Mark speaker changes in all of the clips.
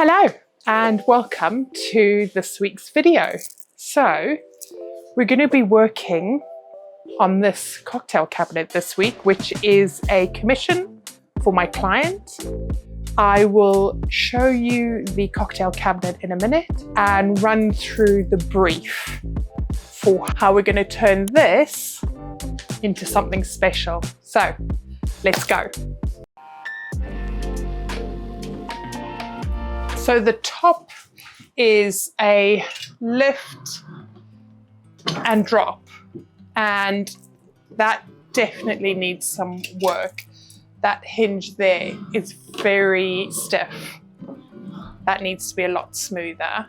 Speaker 1: Hello and welcome to this week's video. So we're going to be working on this cocktail cabinet this week, which is a commission for my client. I will show you the cocktail cabinet in a minute and run through the brief for how we're going to turn this into something special. So let's go. So the top is a lift and drop, and that definitely needs some work. That hinge there is very stiff. That needs to be a lot smoother.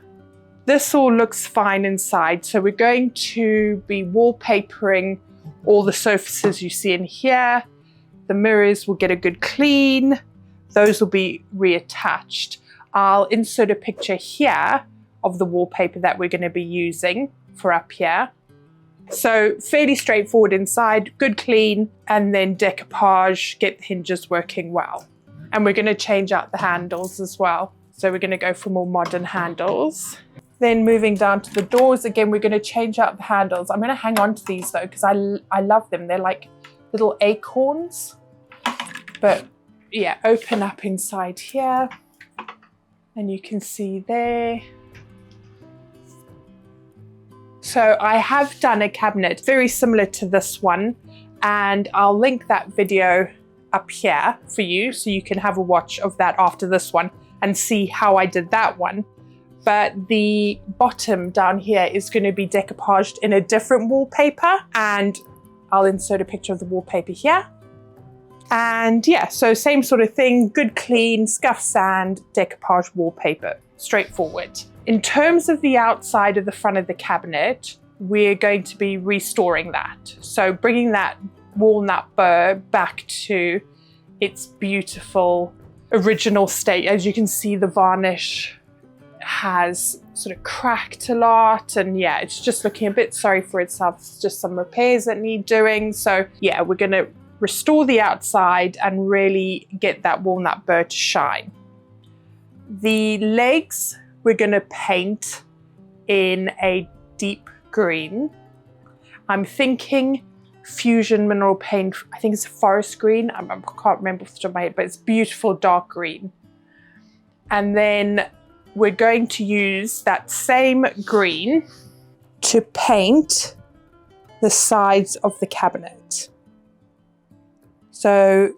Speaker 1: This all looks fine inside, so we're going to be wallpapering all the surfaces you see in here. The mirrors will get a good clean. Those will be reattached. I'll insert a picture here of the wallpaper that we're going to be using for up here. So fairly straightforward inside, good clean, and then decoupage, get the hinges working well. And we're going to change out the handles as well. So we're going to go for more modern handles. Then moving down to the doors, again, we're going to change out the handles. I'm going to hang on to these though, because I love them. They're like little acorns. But yeah, open up inside here. And you can see there. So I have done a cabinet very similar to this one, and I'll link that video up here for you so you can have a watch of that after this one and see how I did that one. But the bottom down here is going to be decoupaged in a different wallpaper, and I'll insert a picture of the wallpaper here. And yeah, so same sort of thing, good clean, scuff sand, decoupage wallpaper, straightforward. In terms of the outside of the front of the cabinet, we're going to be restoring that. So bringing that walnut burr back to its beautiful original state. As you can see, the varnish has sort of cracked a lot, and yeah, it's just looking a bit sorry for itself. It's just some repairs that need doing. So yeah, we're going to restore the outside and really get that walnut burr to shine. The legs we're going to paint in a deep green. I'm thinking Fusion Mineral Paint, I think it's a forest green. I can't remember off the top of my head, but it's beautiful dark green. And then we're going to use that same green to paint the sides of the cabinet. So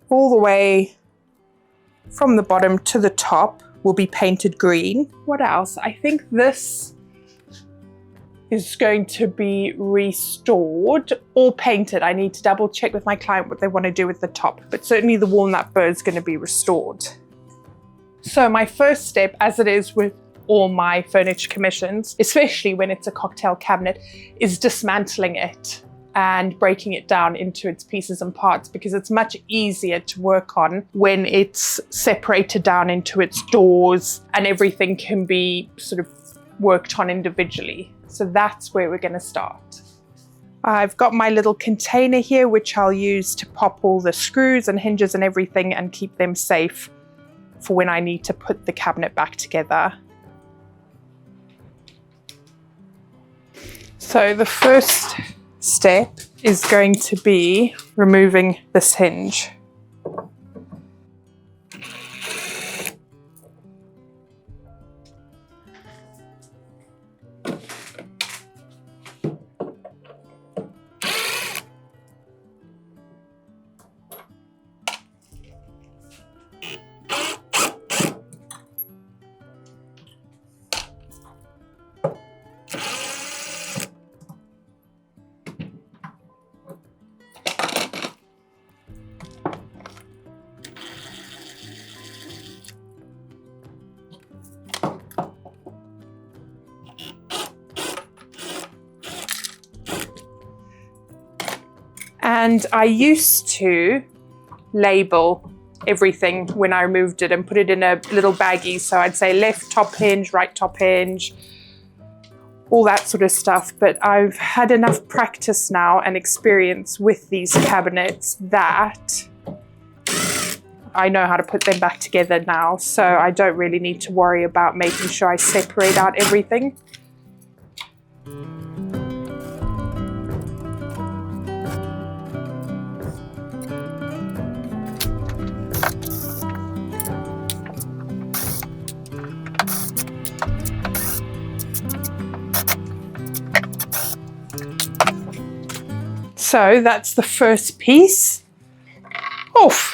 Speaker 1: all the way from the bottom to the top will be painted green. What else? I think this is going to be restored or painted. I need to double check with my client what they want to do with the top, but certainly the walnut burr is going to be restored. So my first step, as it is with all my furniture commissions, especially when it's a cocktail cabinet, is dismantling it and breaking it down into its pieces and parts, because it's much easier to work on when it's separated down into its doors and everything can be sort of worked on individually. So that's where we're going to start. I've got my little container here, which I'll use to pop all the screws and hinges and everything and keep them safe for when I need to put the cabinet back together. So the first step is going to be removing this hinge. And I used to label everything when I removed it and put it in a little baggie. So I'd say left top hinge, right top hinge, all that sort of stuff. But I've had enough practice now and experience with these cabinets that I know how to put them back together now, so I don't really need to worry about making sure I separate out everything. So that's the first piece. Oof.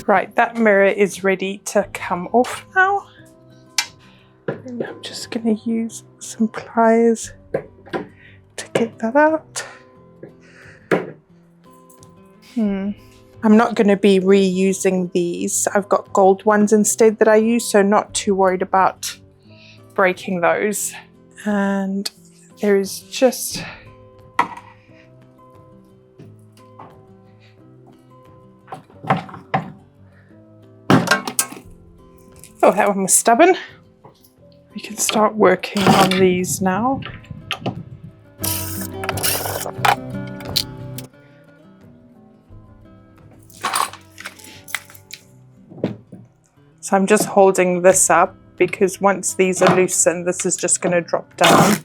Speaker 1: Right, that mirror is ready to come off now. And I'm just going to use some pliers to get that out. I'm not going to be reusing these. I've got gold ones instead that I use, so not too worried about breaking those. And there is just oh, that one was stubborn. We can start working on these now. So I'm just holding this up because once these are loosened, this is just going to drop down.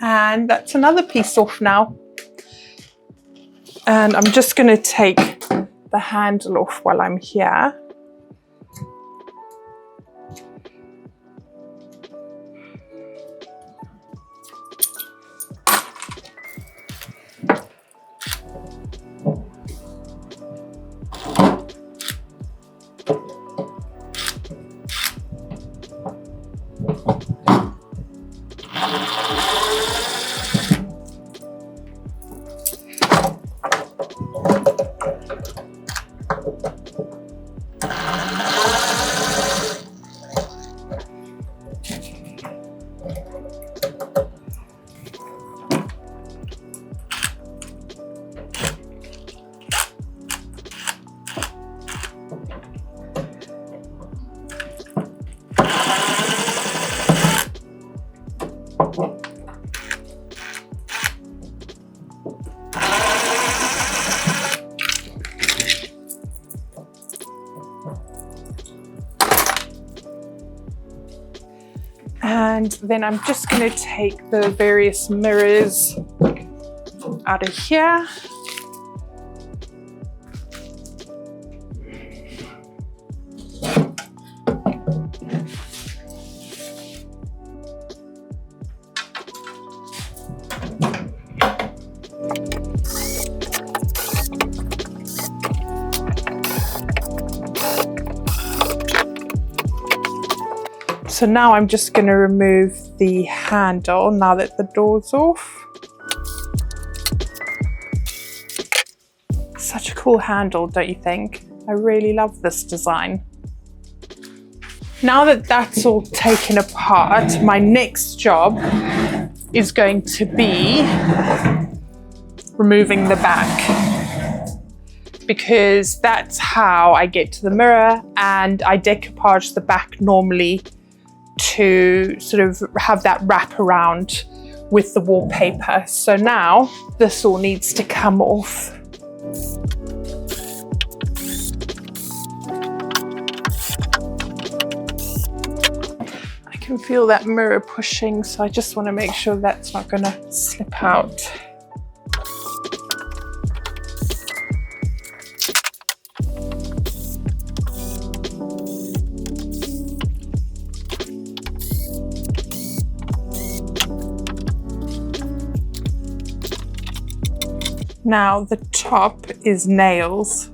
Speaker 1: And that's another piece off now. And I'm just going to take the handle off while I'm here. And then I'm just going to take the various mirrors out of here. So now I'm just going to remove the handle now that the door's off. Such a cool handle, don't you think? I really love this design. Now that that's all taken apart, my next job is going to be removing the back, because that's how I get to the mirror, and I decoupage the back normally to sort of have that wrap around with the wallpaper. So now this all needs to come off. I can feel that mirror pushing, so I just want to make sure that's not going to slip out. Now the top is nails,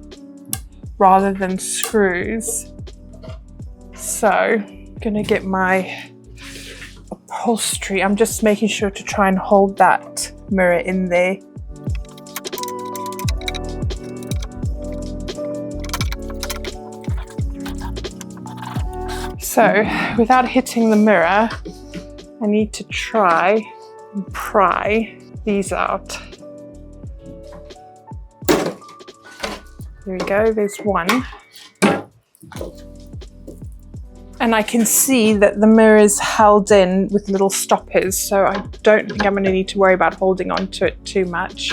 Speaker 1: rather than screws. So I'm gonna get my upholstery. I'm just making sure to try and hold that mirror in there. So without hitting the mirror, I need to try and pry these out. There we go, there's one. And I can see that the mirror is held in with little stoppers, so I don't think I'm going to need to worry about holding on to it too much.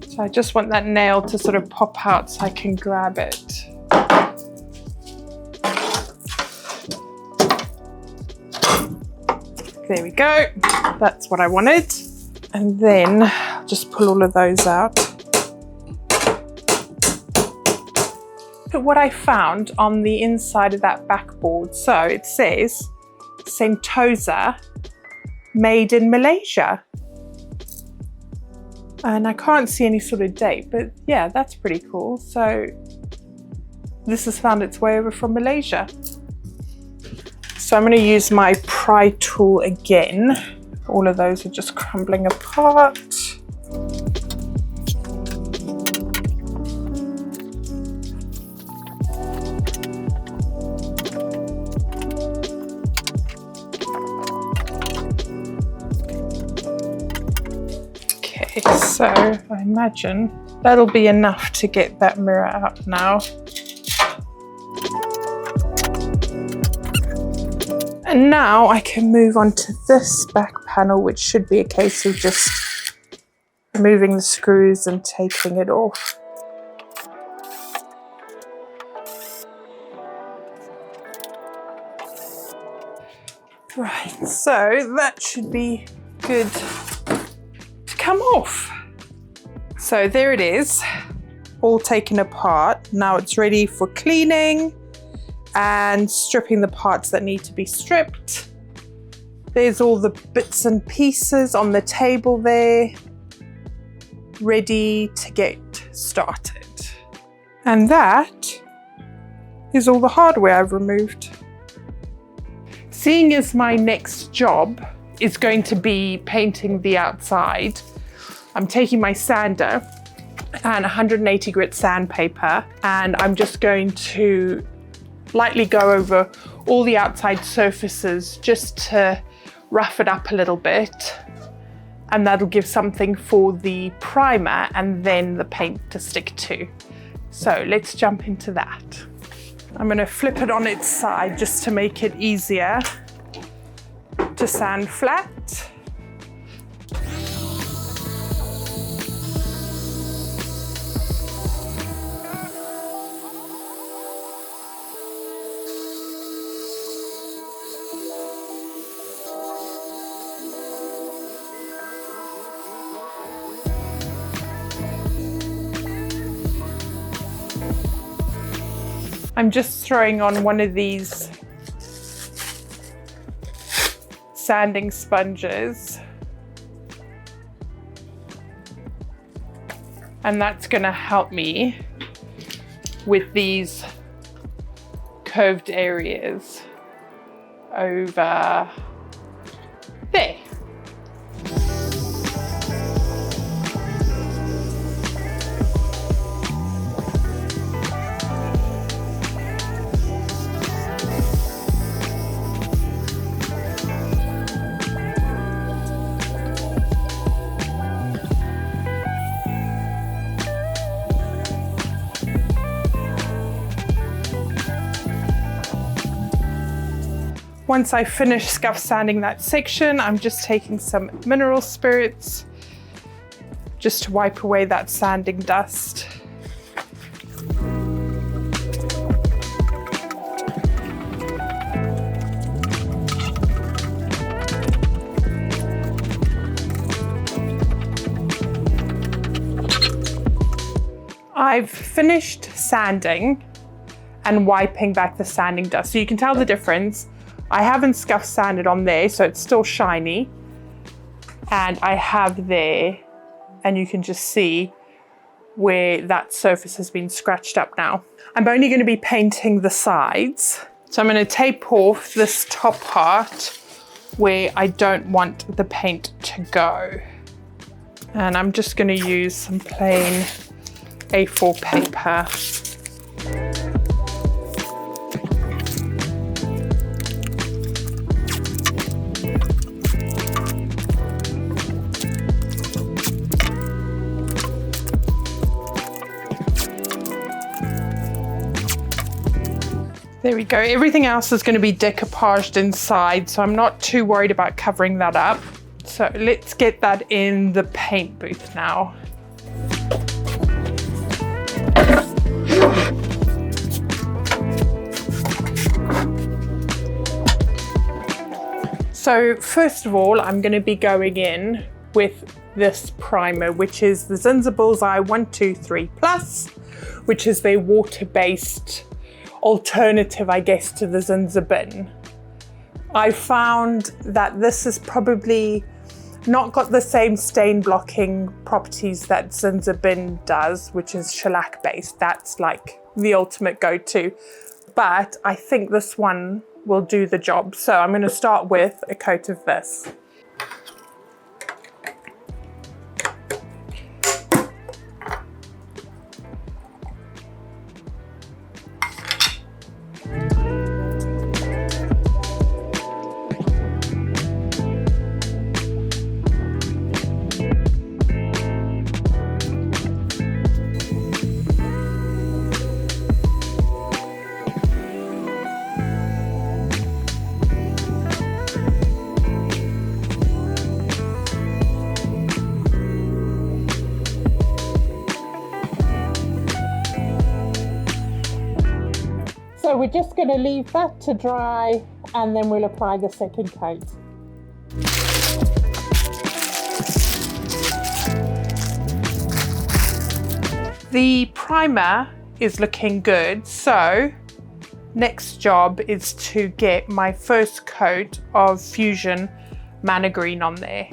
Speaker 1: So I just want that nail to sort of pop out so I can grab it. There we go, that's what I wanted. And then I'll just pull all of those out. Look at what I found on the inside of that backboard. So it says Sentosa, made in Malaysia. And I can't see any sort of date, but yeah, that's pretty cool. So this has found its way over from Malaysia. So I'm going to use my pry tool again. All of those are just crumbling apart. Okay, so I imagine that'll be enough to get that mirror out now. And now I can move on to this back panel, which should be a case of just removing the screws and taking it off. Right, so that should be good to come off. So there it is, all taken apart. Now it's ready for cleaning and stripping the parts that need to be stripped. There's all the bits and pieces on the table there, ready to get started. And that is all the hardware I've removed. Seeing as my next job is going to be painting the outside, I'm taking my sander and 180 grit sandpaper, and I'm just going to lightly go over all the outside surfaces just to rough it up a little bit, and that'll give something for the primer and then the paint to stick to. So let's jump into that. I'm going to flip it on its side just to make it easier to sand flat. I'm just throwing on one of these sanding sponges, and that's going to help me with these curved areas over there. Once I finish scuff sanding that section, I'm just taking some mineral spirits just to wipe away that sanding dust. I've finished sanding and wiping back the sanding dust. So you can tell the difference I haven't scuff sanded on there, so it's still shiny. And I have there, and you can just see where that surface has been scratched up now. I'm only going to be painting the sides. So I'm going to tape off this top part where I don't want the paint to go. And I'm just going to use some plain A4 paper. There we go. Everything else is going to be decoupaged inside, so I'm not too worried about covering that up. So let's get that in the paint booth now. So first of all, I'm going to be going in with this primer, which is the Zinsser Bullseye 123 Plus, which is their water-based alternative, I guess, to the Zinsser bin. I found that this has probably not got the same stain blocking properties that Zinsser bin does, which is shellac based. That's like the ultimate go-to. But I think this one will do the job. So I'm going to start with a coat of this. So we're just going to leave that to dry and then we'll apply the second coat. The primer is looking good, so next job is to get my first coat of Fusion Mana Green on there.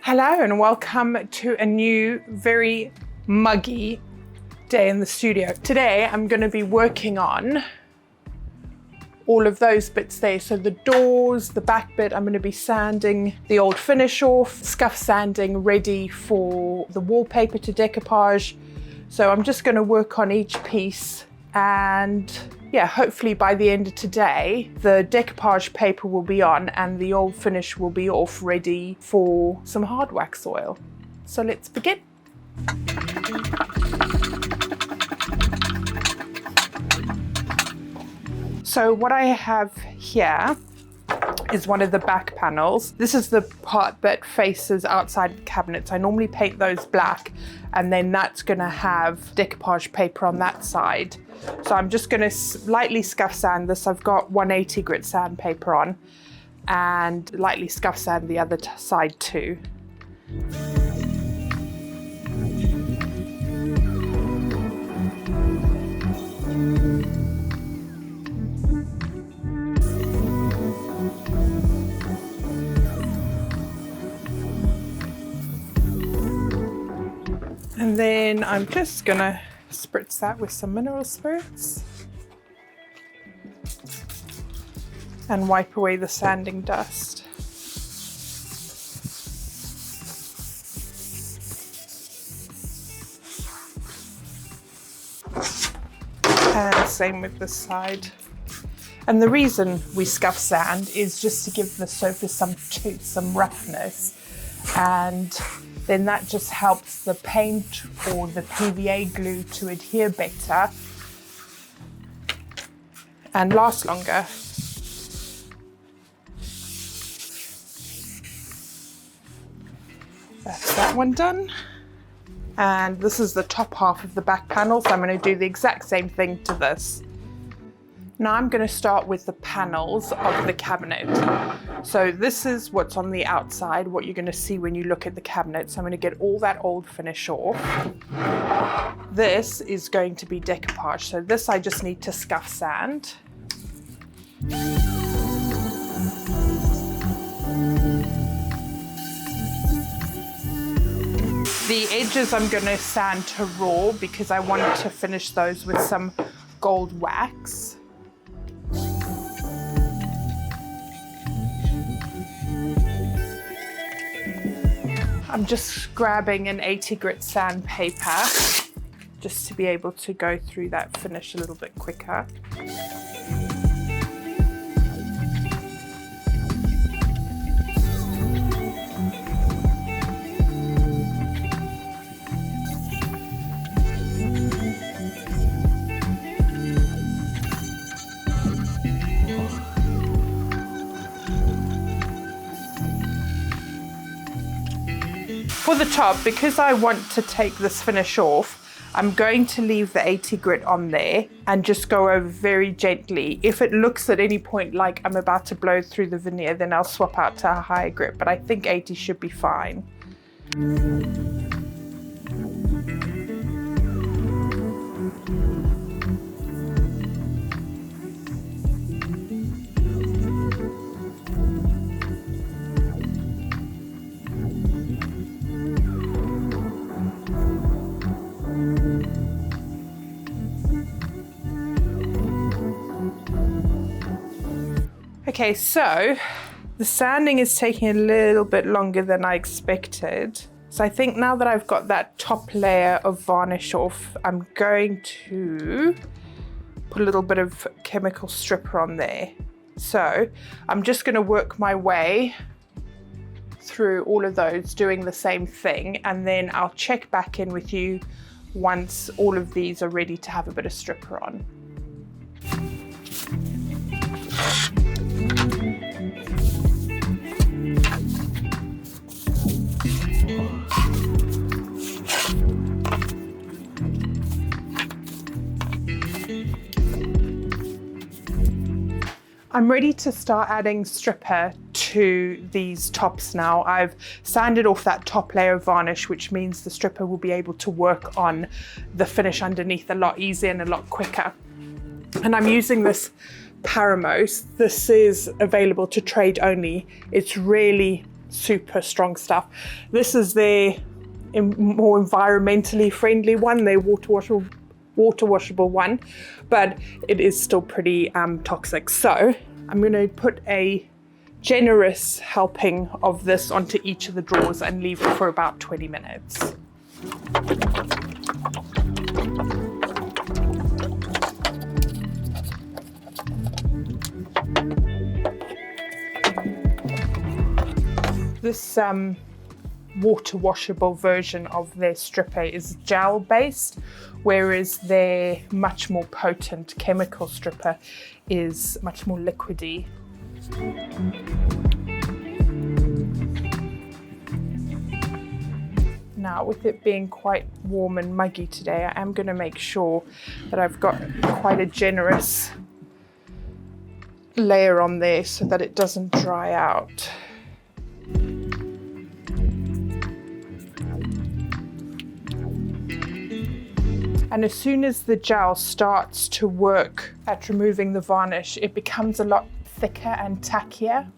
Speaker 1: Hello and welcome to a new, very muggy day in the studio. Today I'm going to be working on all of those bits there. So the doors, the back bit, I'm going to be sanding the old finish off, scuff sanding ready for the wallpaper to decoupage. So I'm just going to work on each piece, and yeah, hopefully by the end of today, the decoupage paper will be on and the old finish will be off, ready for some hard wax oil. So let's begin. So what I have here is one of the back panels. This is the part that faces outside the cabinets. I normally paint those black, and then that's gonna have decoupage paper on that side. So I'm just gonna lightly scuff sand this. I've got 180 grit sandpaper on, and lightly scuff sand the other side too. And then I'm just gonna spritz that with some mineral spirits and wipe away the sanding dust. And same with this side. And the reason we scuff sand is just to give the surface some tooth, some roughness. And then that just helps the paint or the PVA glue to adhere better and last longer. That's that one done. And this is the top half of the back panel, so I'm going to do the exact same thing to this. Now I'm going to start with the panels of the cabinet. So this is what's on the outside, what you're going to see when you look at the cabinet. So I'm going to get all that old finish off. This is going to be decoupage. So this I just need to scuff sand. The edges I'm going to sand to raw because I want to finish those with some gold wax. I'm just grabbing an 80 grit sandpaper just to be able to go through that finish a little bit quicker. For the top, because I want to take this finish off, I'm going to leave the 80 grit on there and just go over very gently. If it looks at any point like I'm about to blow through the veneer, then I'll swap out to a higher grit, but I think 80 should be fine. Okay, so the sanding is taking a little bit longer than I expected. So I think now that I've got that top layer of varnish off, I'm going to put a little bit of chemical stripper on there. So I'm just going to work my way through all of those, doing the same thing, and then I'll check back in with you once all of these are ready to have a bit of stripper on. I'm ready to start adding stripper to these tops now. I've sanded off that top layer of varnish, which means the stripper will be able to work on the finish underneath a lot easier and a lot quicker. And I'm using this Paramos. This is available to trade only. It's really super strong stuff. This is their more environmentally friendly one, their water washable one, but it is still pretty toxic. So I'm going to put a generous helping of this onto each of the drawers and leave it for about 20 minutes. This water washable version of their stripper is gel based, whereas their much more potent chemical stripper is much more liquidy. Now, with it being quite warm and muggy today, I am going to make sure that I've got quite a generous layer on there so that it doesn't dry out. And as soon as the gel starts to work at removing the varnish, it becomes a lot thicker and tackier.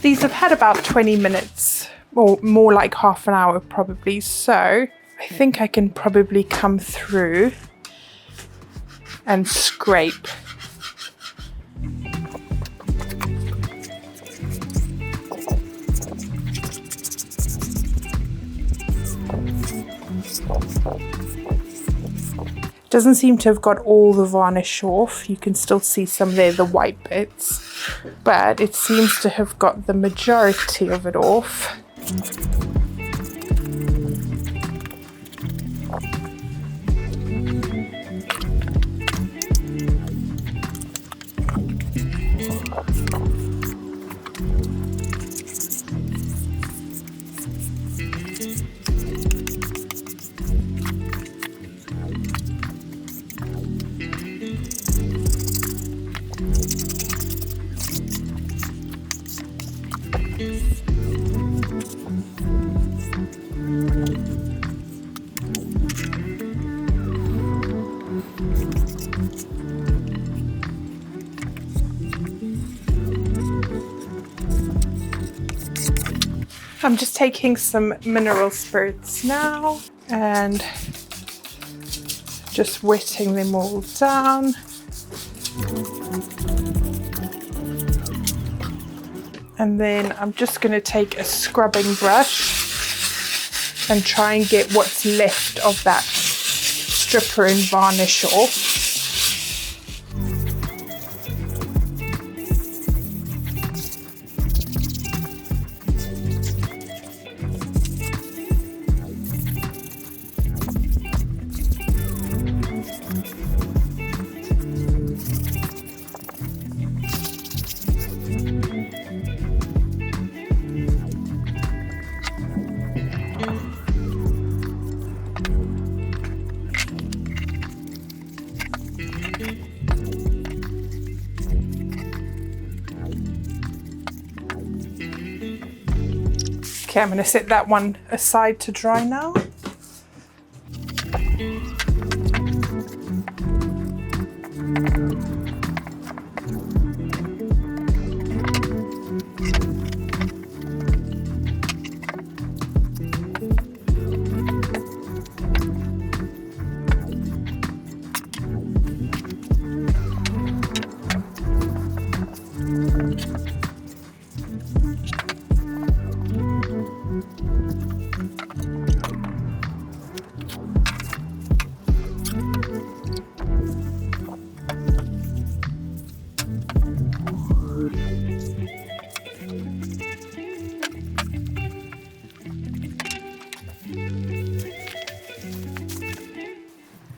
Speaker 1: These have had about 20 minutes or more like half an hour probably. So I think I can probably come through and scrape. Doesn't seem to have got all the varnish off. You can still see some there, the white bits, but it seems to have got the majority of it off. I'm just taking some mineral spirits now and just wetting them all down. And then I'm just going to take a scrubbing brush and try and get what's left of that stripper and varnish off. Okay, I'm going to set that one aside to dry now.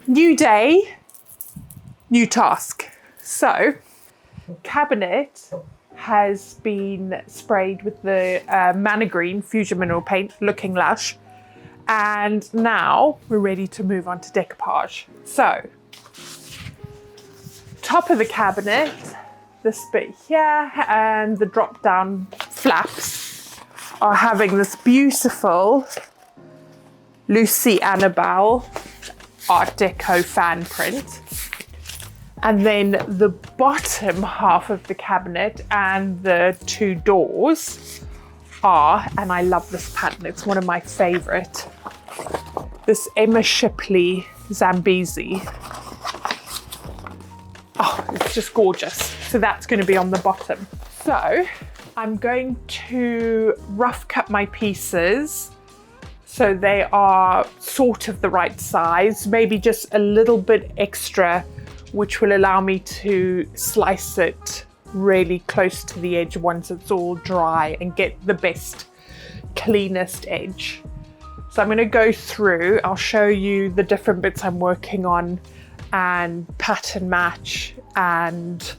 Speaker 1: New day, new task. So, cabinet has been sprayed with the Mana Green Fusion Mineral Paint, looking lush. And now we're ready to move on to decoupage. So, top of the cabinet, this bit here, and the drop down flaps are having this beautiful Lucy Annabelle Art Deco fan print. And then the bottom half of the cabinet and the two doors are, and I love this pattern, it's one of my favorite, this Emma Shipley Zambezi. Oh, it's just gorgeous. So that's going to be on the bottom. So I'm going to rough cut my pieces so they are sort of the right size, maybe just a little bit extra, which will allow me to slice it really close to the edge once it's all dry and get the best, cleanest edge. So I'm going to go through, I'll show you the different bits I'm working on and pattern match and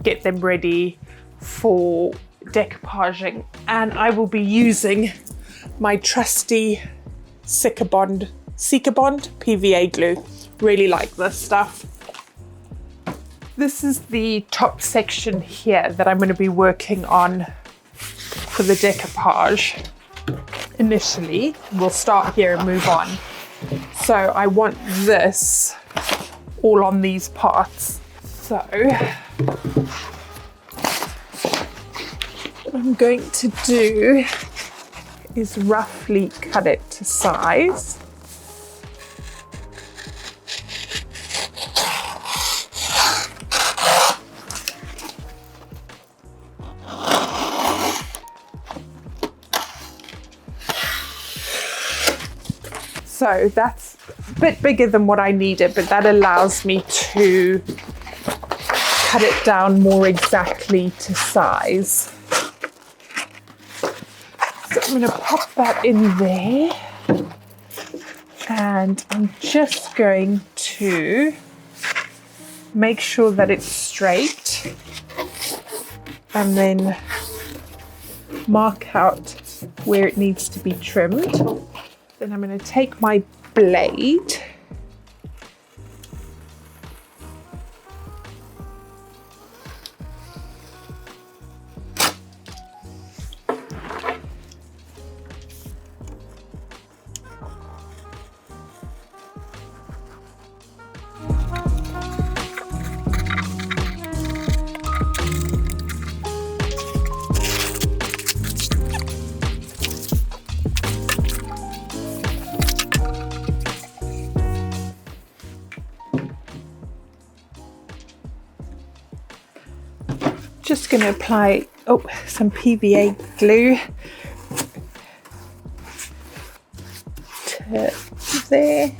Speaker 1: get them ready for decoupaging. And I will be using my trusty Sikabond PVA glue. Really like this stuff. This is the top section here that I'm going to be working on for the decoupage. Initially, we'll start here and move on. So I want this all on these parts. So what I'm going to do is roughly cut it to size. So that's a bit bigger than what I needed, but that allows me to cut it down more exactly to size. So I'm going to pop that in there, and I'm just going to make sure that it's straight and then mark out where it needs to be trimmed. Then I'm going to take my blade just going to apply some PVA glue to there.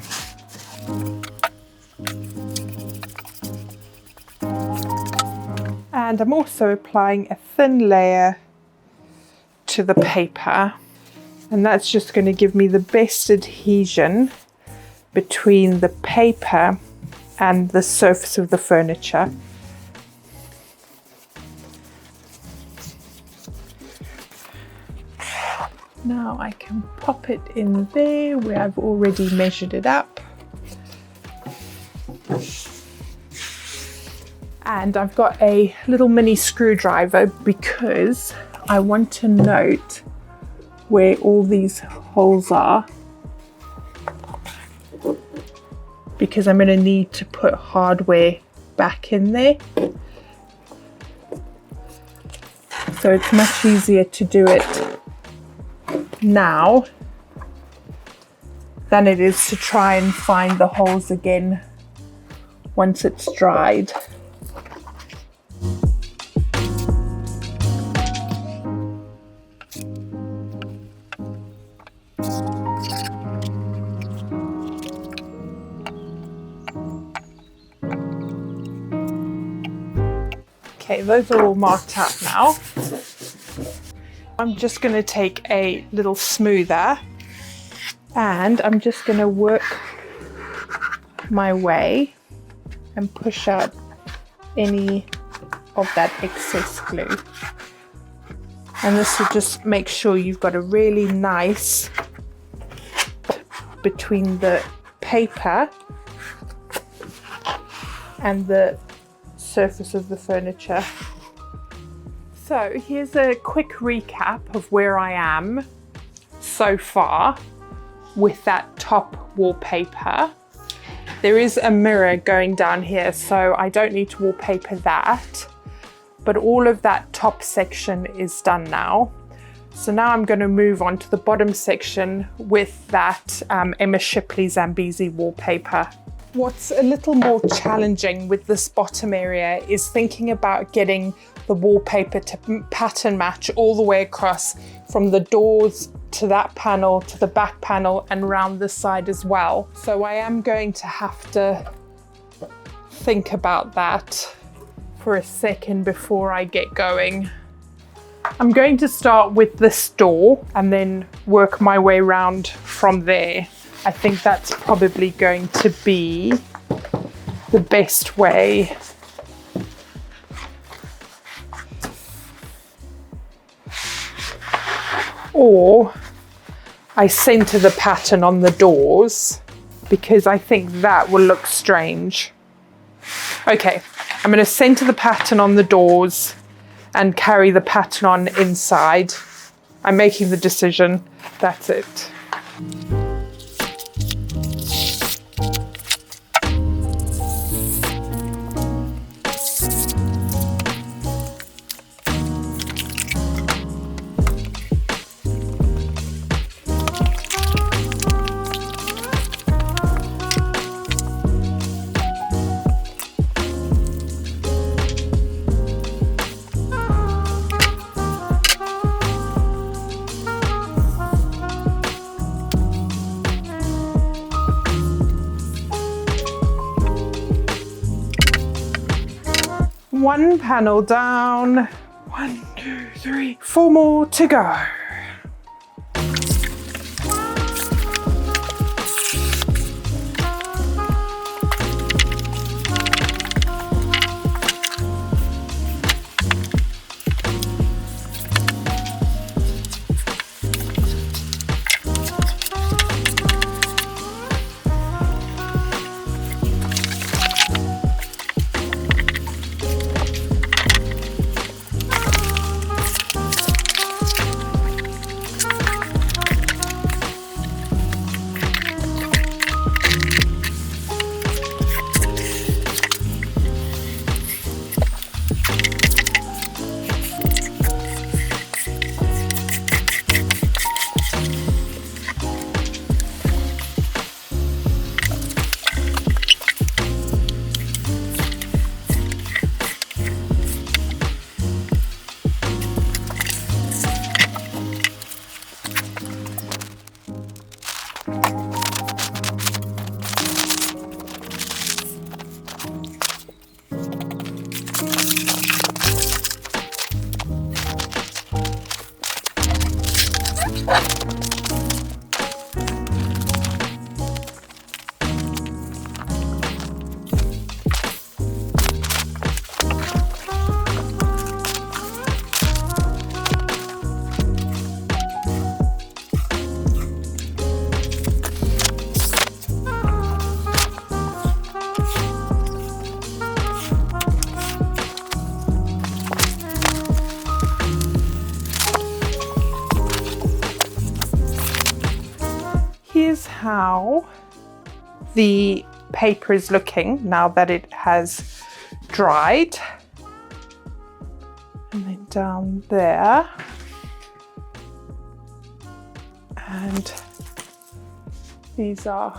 Speaker 1: And I'm also applying a thin layer to the paper, and that's just going to give me the best adhesion between the paper and the surface of the furniture. Now I can pop it in there where I've already measured it up. And I've got a little mini screwdriver because I want to note where all these holes are, because I'm going to need to put hardware back in there. So it's much easier to do it now than it is to try and find the holes again once it's dried. Okay, those are all marked out now. I'm just going to take a little smoother and I'm just going to work my way and push out any of that excess glue. And this will just make sure you've got a really nice between the paper and the surface of the furniture. So here's a quick recap of where I am so far with that top wallpaper. There is a mirror going down here, so I don't need to wallpaper that, but all of that top section is done now. So now I'm going to move on to the bottom section with that Emma Shipley Zambezi wallpaper. What's a little more challenging with this bottom area is thinking about getting the wallpaper to pattern match all the way across from the doors to that panel to the back panel and round this side as well. So I am going to have to think about that for a second before I get going. I'm going to start with this door and then work my way around from there. I think that's probably going to be the best way. Or I center the pattern on the doors because I think that will look strange. Okay, I'm going to center the pattern on the doors and carry the pattern on inside. I'm making the decision. That's it. One panel down. 1, 2, 3, 4 more to go. Here's how the paper is looking now that it has dried. And then down there. And these are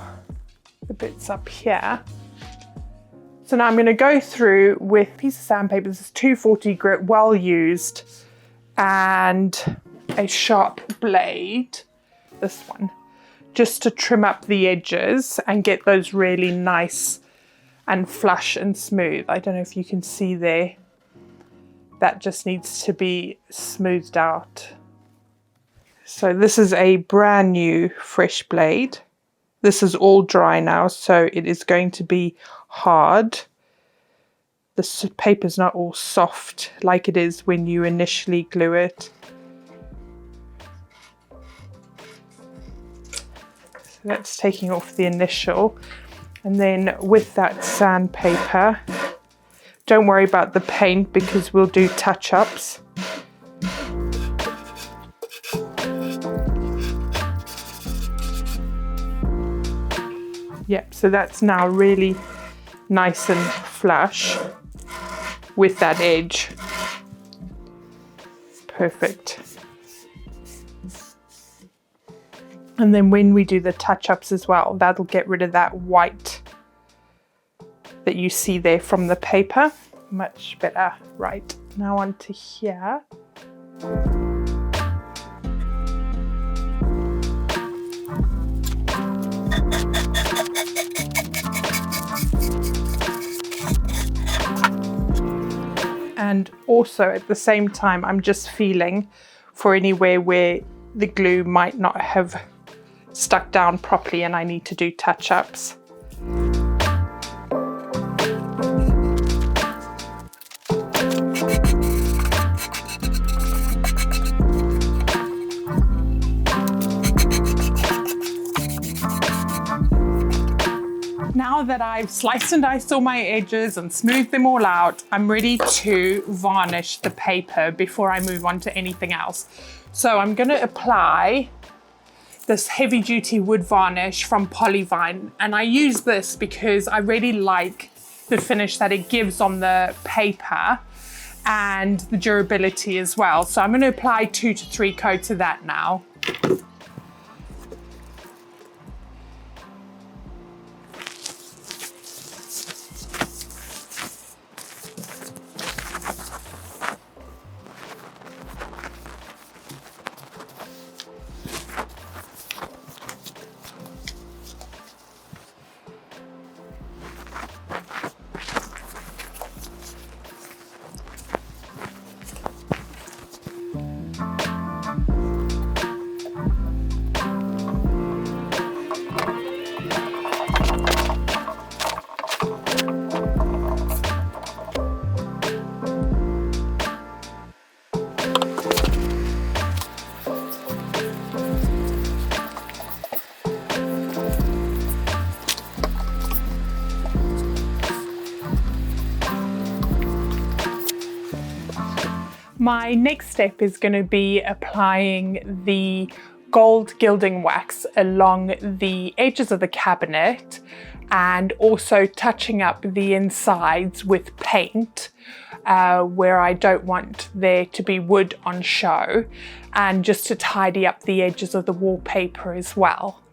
Speaker 1: the bits up here. So now I'm going to go through with a piece of sandpaper. This is 240 grit, well used, and a sharp blade, this one, just to trim up the edges and get those really nice and flush and smooth. I don't know if you can see there. That just needs to be smoothed out. So this is a brand new fresh blade. This is all dry now, so it is going to be hard. This paper's not all soft like it is when you initially glue it. So that's taking off the initial. And then with that sandpaper, don't worry about the paint because we'll do touch-ups. Yep, so that's now really nice and flush with that edge. Perfect. And then when we do the touch-ups as well, that'll get rid of that white that you see there from the paper. Much better. Right, now onto here. And also at the same time, I'm just feeling for anywhere where the glue might not have stuck down properly and I need to do touch-ups. Now that I've sliced and diced all my edges and smoothed them all out, I'm ready to varnish the paper before I move on to anything else. So I'm going to apply this heavy duty wood varnish from Polyvine, and I use this because I really like the finish that it gives on the paper and the durability as well. So I'm going to apply 2 to 3 coats of that now. My next step is going to be applying the gold gilding wax along the edges of the cabinet and also touching up the insides with paint where I don't want there to be wood on show, and just to tidy up the edges of the wallpaper as well.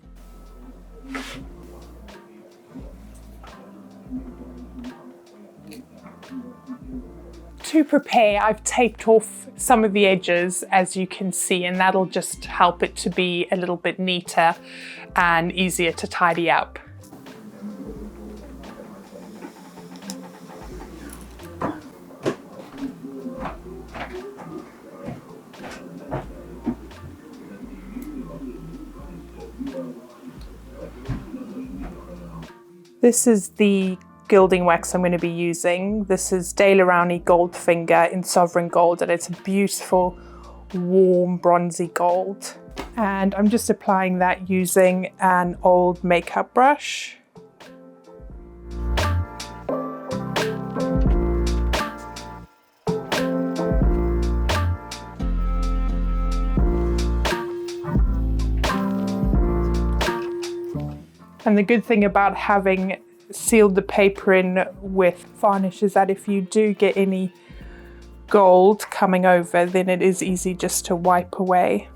Speaker 1: To prepare, I've taped off some of the edges, as you can see, and that'll just help it to be a little bit neater and easier to tidy up. This is the gilding wax I'm going to be using. This is De La Rowney Goldfinger in Sovereign Gold, and it's a beautiful warm bronzy gold. And I'm just applying that using an old makeup brush. And the good thing about having sealed the paper in with varnish is that if you do get any gold coming over, then it is easy just to wipe away.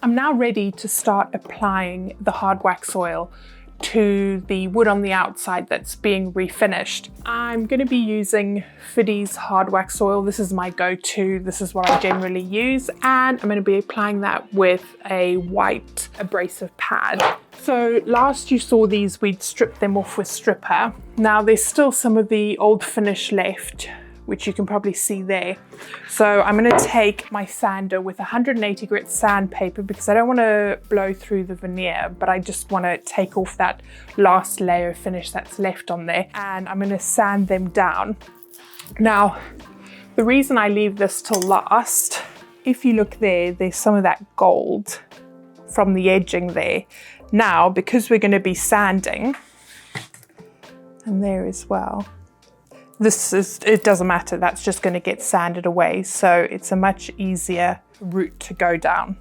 Speaker 1: I'm now ready to start applying the hard wax oil to the wood on the outside that's being refinished. I'm going to be using Fiddy's hard wax oil. This is my go-to. This is what I generally use, and I'm going to be applying that with a white abrasive pad. So last you saw these, we'd stripped them off with stripper. Now there's still some of the old finish left, which you can probably see there. So I'm going to take my sander with 180 grit sandpaper because I don't want to blow through the veneer, but I just want to take off that last layer of finish that's left on there, and I'm going to sand them down. Now, the reason I leave this till last, if you look there, there's some of that gold from the edging there. Now, because we're going to be sanding, and there as well, it doesn't matter, that's just going to get sanded away, so it's a much easier route to go down.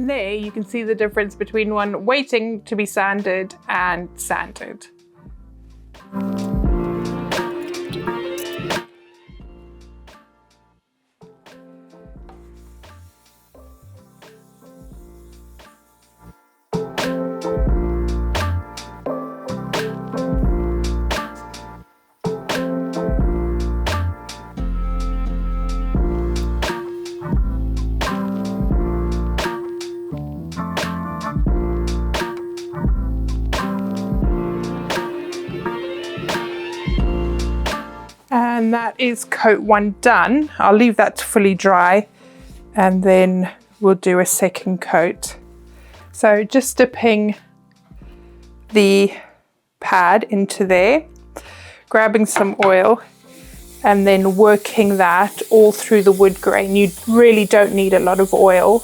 Speaker 1: There you can see the difference between one waiting to be sanded and sanded. And that is coat one done. I'll leave that to fully dry and then we'll do a second coat. So just dipping the pad into there, grabbing some oil and then working that all through the wood grain. You really don't need a lot of oil.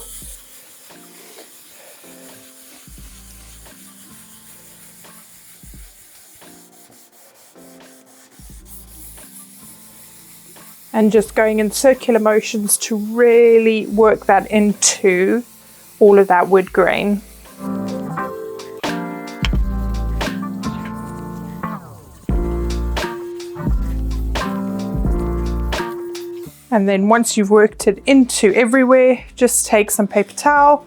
Speaker 1: And just going in circular motions to really work that into all of that wood grain. And then once you've worked it into everywhere, just take some paper towel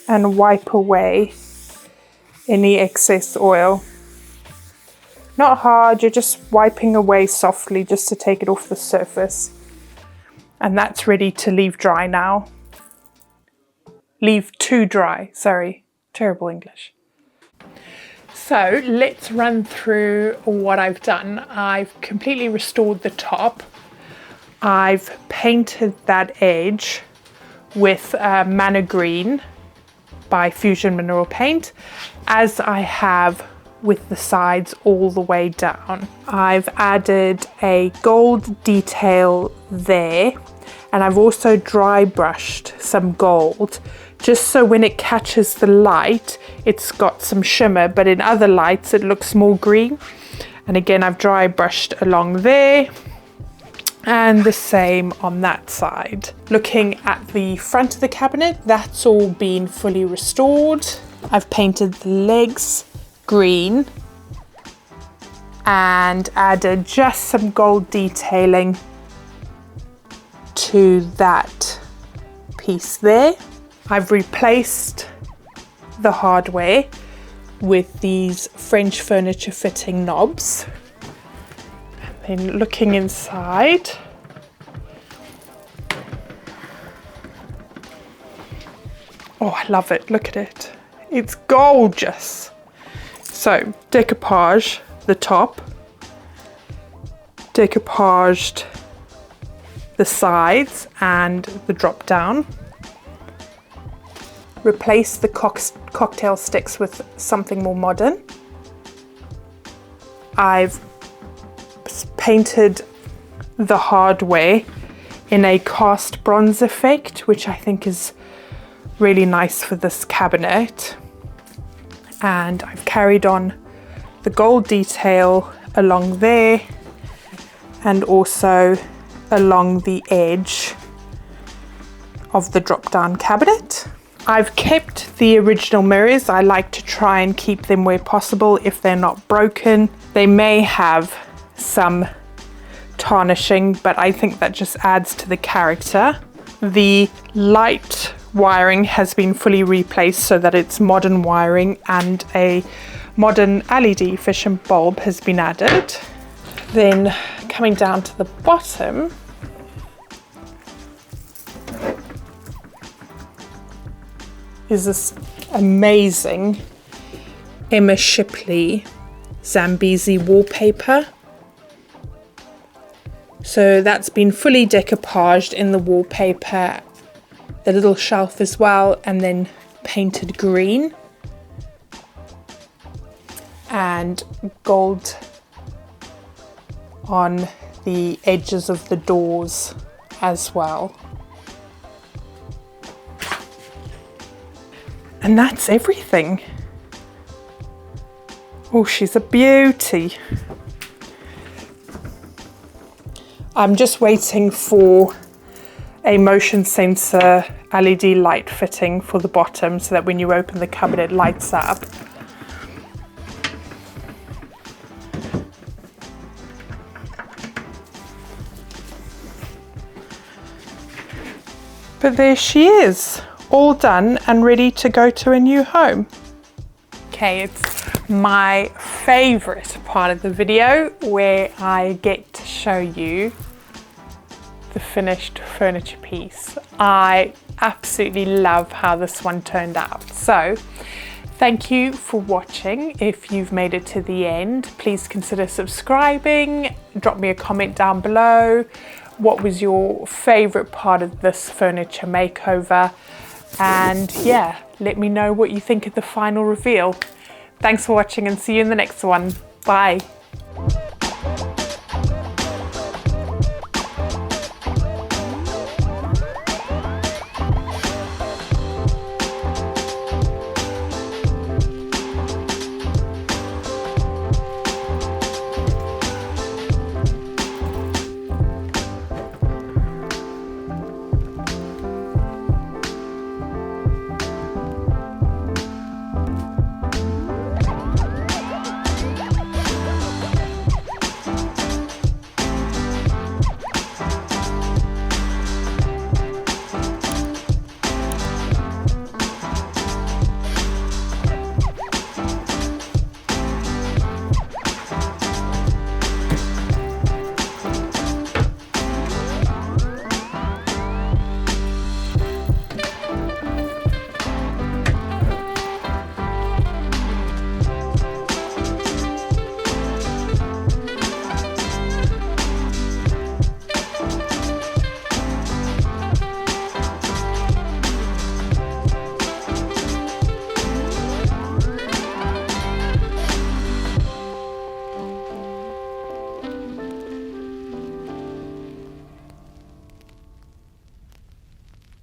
Speaker 1: and wipe away any excess oil. Not hard, you're just wiping away softly just to take it off the surface. And that's ready to leave dry now. Leave to dry, sorry, terrible English. So let's run through what I've done. I've completely restored the top. I've painted that edge with Mana Green by Fusion Mineral Paint, as I have with the sides all the way down. I've added a gold detail there, and I've also dry brushed some gold just so when it catches the light it's got some shimmer, but in other lights it looks more green. And again, I've dry brushed along there and the same on that side. Looking at the front of the cabinet, that's all been fully restored. I've painted the legs green and added just some gold detailing to that piece there. I've replaced the hardware with these French furniture fitting knobs. And then looking inside, oh, I love it, look at it. It's gorgeous. So, decoupage the top, decoupaged the sides and the drop down. Replace the cocktail sticks with something more modern. I've painted the hardware in a cast bronze effect, which I think is really nice for this cabinet. And I've carried on the gold detail along there and also along the edge of the drop down cabinet. I've kept the original mirrors. I like to try and keep them where possible if they're not broken. They may have some tarnishing, but I think that just adds to the character. The light wiring has been fully replaced so that it's modern wiring, and a modern LED efficient bulb has been added. Then coming down to the bottom, is this amazing Emma Shipley Zambezi wallpaper. So that's been fully decoupaged in the wallpaper, the little shelf as well, and then painted green and gold on the edges of the doors as well. And that's everything. Oh, she's a beauty. I'm just waiting for a motion sensor LED light fitting for the bottom so that when you open the cupboard it lights up. But there she is, all done and ready to go to a new home. Okay, it's my favorite part of the video where I get to show you the finished furniture piece. I absolutely love how this one turned out. So thank you for watching. If you've made it to the end, please consider subscribing. Drop me a comment down below. What was your favorite part of this furniture makeover? And yeah, let me know what you think of the final reveal. Thanks for watching and see you in the next one. Bye.